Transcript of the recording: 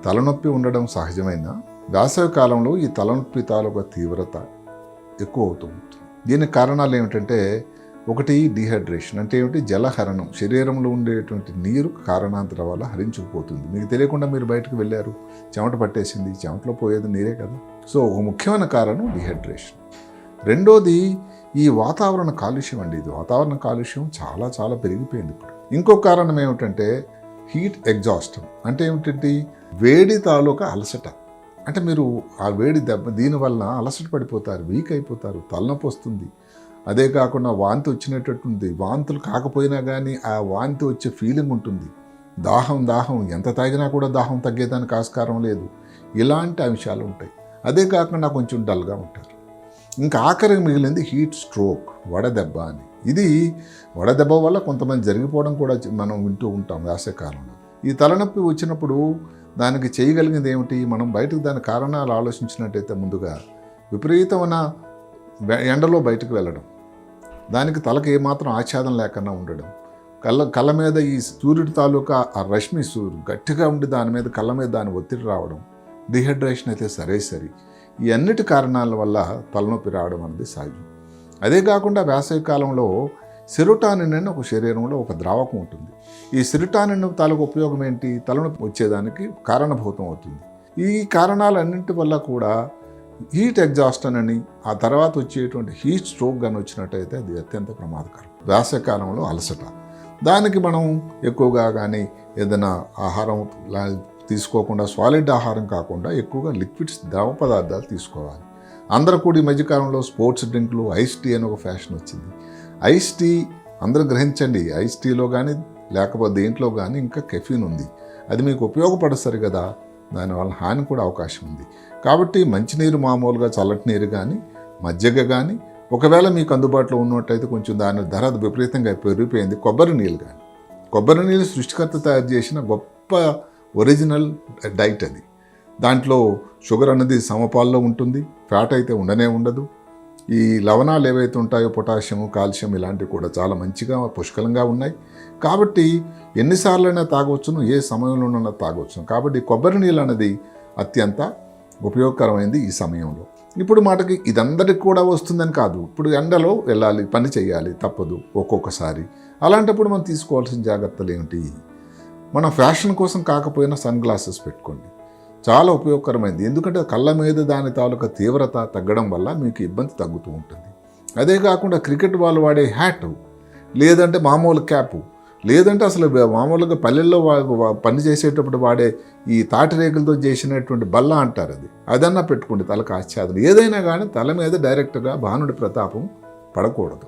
తలనొప్పి ఉండడం సహజమైన వేసవి కాలంలో ఈ తలనొప్పి తాలూకా తీవ్రత ఎక్కువ అవుతూ ఉంటుంది. దీనికి కారణాలు ఏమిటంటే, ఒకటి డీహైడ్రేషన్ అంటే ఏమిటి, జలహరణం, శరీరంలో ఉండేటువంటి నీరు కారణాంతరం వల్ల హరించుకుపోతుంది. మీకు తెలియకుండా మీరు బయటకు వెళ్ళారు, చెమట పట్టేసింది, చెమటలో పోయేది నీరే కదా. సో ఒక ముఖ్యమైన కారణం డీహైడ్రేషన్. రెండోది ఈ వాతావరణ కాలుష్యం అండి. ఇది వాతావరణ కాలుష్యం చాలా చాలా పెరిగిపోయింది ఇప్పుడు. ఇంకొక కారణం ఏమిటంటే హీట్ ఎగ్జాస్టం అంటే ఏమిటంటే వేడి తాలూకా అలసట. అంటే మీరు ఆ వేడి దెబ్బ దీనివల్ల అలసట పడిపోతారు, వీక్ అయిపోతారు, తలనొప్పి వస్తుంది. అదే కాకుండా వాంతి వచ్చినట్టుంది. వాంతులు కాకపోయినా కానీ ఆ వాంతి వచ్చే ఫీలింగ్ ఉంటుంది. దాహం ఎంత తాగినా కూడా దాహం తగ్గేదానికి ఆస్కారం లేదు. ఇలాంటి అంశాలు ఉంటాయి. అదే కాకుండా కొంచెం డల్గా ఉంటారు. ఇంకా ఆఖరికి మిగిలింది హీట్ స్ట్రోక్, వడదెబ్బ అని. ఇది వడదెబ్బ వల్ల కొంతమంది జరిగిపోవడం కూడా మనం వింటూ ఉంటాం వేసవికాలంలో. ఈ తలనొప్పి వచ్చినప్పుడు దానికి చేయగలిగింది ఏమిటి, మనం బయటకు దాని కారణాలు ఆలోచించినట్టయితే ముందుగా విపరీతమైన ఎండలో బయటకు వెళ్ళడం, దానికి తలకు ఏమాత్రం ఆచ్ఛాదం లేకుండా ఉండడం, కళ్ళ మీద ఈ సూర్యుడి తాలూకా ఆ రశ్మి గట్టిగా ఉండి దాని మీద కళ్ళ మీద దాని ఒత్తిడి రావడం, డిహైడ్రేషన్ అయితే సరే ఈ అన్నిటి కారణాల వల్ల తలనొప్పి రావడం అనేది సహజం. అదే కాకుండా వేసవి కాలంలో సెరోటానిన్ అని ఒక శరీరంలో ఒక ద్రావకం ఉంటుంది. ఈ సెరోటానిన్ తాలూకు ఉపయోగం ఏంటి, తలనొప్పి వచ్చేదానికి కారణభూతం అవుతుంది. ఈ కారణాలన్నింటి వల్ల కూడా హీట్ ఎగ్జాస్టన్ అని, ఆ తర్వాత వచ్చేటువంటి హీట్ స్ట్రోక్ కానీ వచ్చినట్టయితే అది అత్యంత ప్రమాదకరం. వేసవి కాలంలో అలసట, దానికి మనం ఎక్కువగా కానీ ఏదైనా ఆహారం తీసుకోకుండా, సాలిడ్ ఆహారం కాకుండా ఎక్కువగా లిక్విడ్స్, ద్రవ పదార్థాలు తీసుకోవాలి. అందరూ కూడా ఈ మధ్యకాలంలో స్పోర్ట్స్ డ్రింక్లు, ఐస్ టీ అని ఒక ఫ్యాషన్ వచ్చింది. ఐస్ టీ అందరూ గ్రహించండి, ఐస్ టీలో కానీ లేకపోతే దేంట్లో కానీ ఇంకా కెఫీన్ ఉంది. అది మీకు ఉపయోగపడతారు కదా, దానివల్ల హాని కూడా అవకాశం ఉంది. కాబట్టి మంచినీరు, మామూలుగా చల్లటి నీరు కానీ, మజ్జిగ కానీ, ఒకవేళ మీకు అందుబాటులో ఉన్నట్టయితే కొంచెం దాని ధర విపరీతంగా పెరిగిపోయింది, కొబ్బరి నీళ్ళు కానీ. కొబ్బరి నీళ్ళు సృష్టికర్త తయారు చేసిన గొప్ప ఒరిజినల్ డైట్ అది. దాంట్లో షుగర్ అనేది సమపాల్లో ఉంటుంది, ఫ్యాట్ అయితే ఉండనే ఉండదు. ఈ లవణాలు ఏవైతే ఉంటాయో పొటాషియం, కాల్షియం ఇలాంటివి కూడా చాలా మంచిగా పుష్కలంగా ఉన్నాయి. కాబట్టి ఎన్నిసార్లైనా తాగవచ్చును, ఏ సమయంలోనైనా తాగవచ్చును. కాబట్టి కొబ్బరి నీళ్ళు అనేది అత్యంత ఉపయోగకరమైంది ఈ సమయంలో. ఇప్పుడు మాటకి ఇదందరికి కూడా వస్తుందని కాదు, ఇప్పుడు ఎండలో వెళ్ళాలి, పని చేయాలి, తప్పదు ఒక్కొక్కసారి. అలాంటప్పుడు మనం తీసుకోవాల్సిన జాగ్రత్తలు ఏమిటి, మన ఫ్యాషన్ కోసం కాకపోయినా సన్ గ్లాసెస్ పెట్టుకోండి, చాలా ఉపయోగకరమైంది. ఎందుకంటే కళ్ళ మీద దాని తాలూకా తీవ్రత తగ్గడం వల్ల మీకు ఇబ్బంది తగ్గుతూ ఉంటుంది. అదే కాకుండా క్రికెట్ వాళ్ళు వాడే హ్యాట్, లేదంటే మామూలు క్యాపు, లేదంటే అసలు మామూలుగా పల్లెల్లో పని చేసేటప్పుడు వాడే ఈ తాటి రేకులతో చేసినటువంటి బల్ల అంటారు, అదన్నా పెట్టుకోండి తలకు ఆచ్ఛాదన. ఏదైనా కానీ తల మీద డైరెక్ట్గా భానుడి ప్రతాపం పడకూడదు.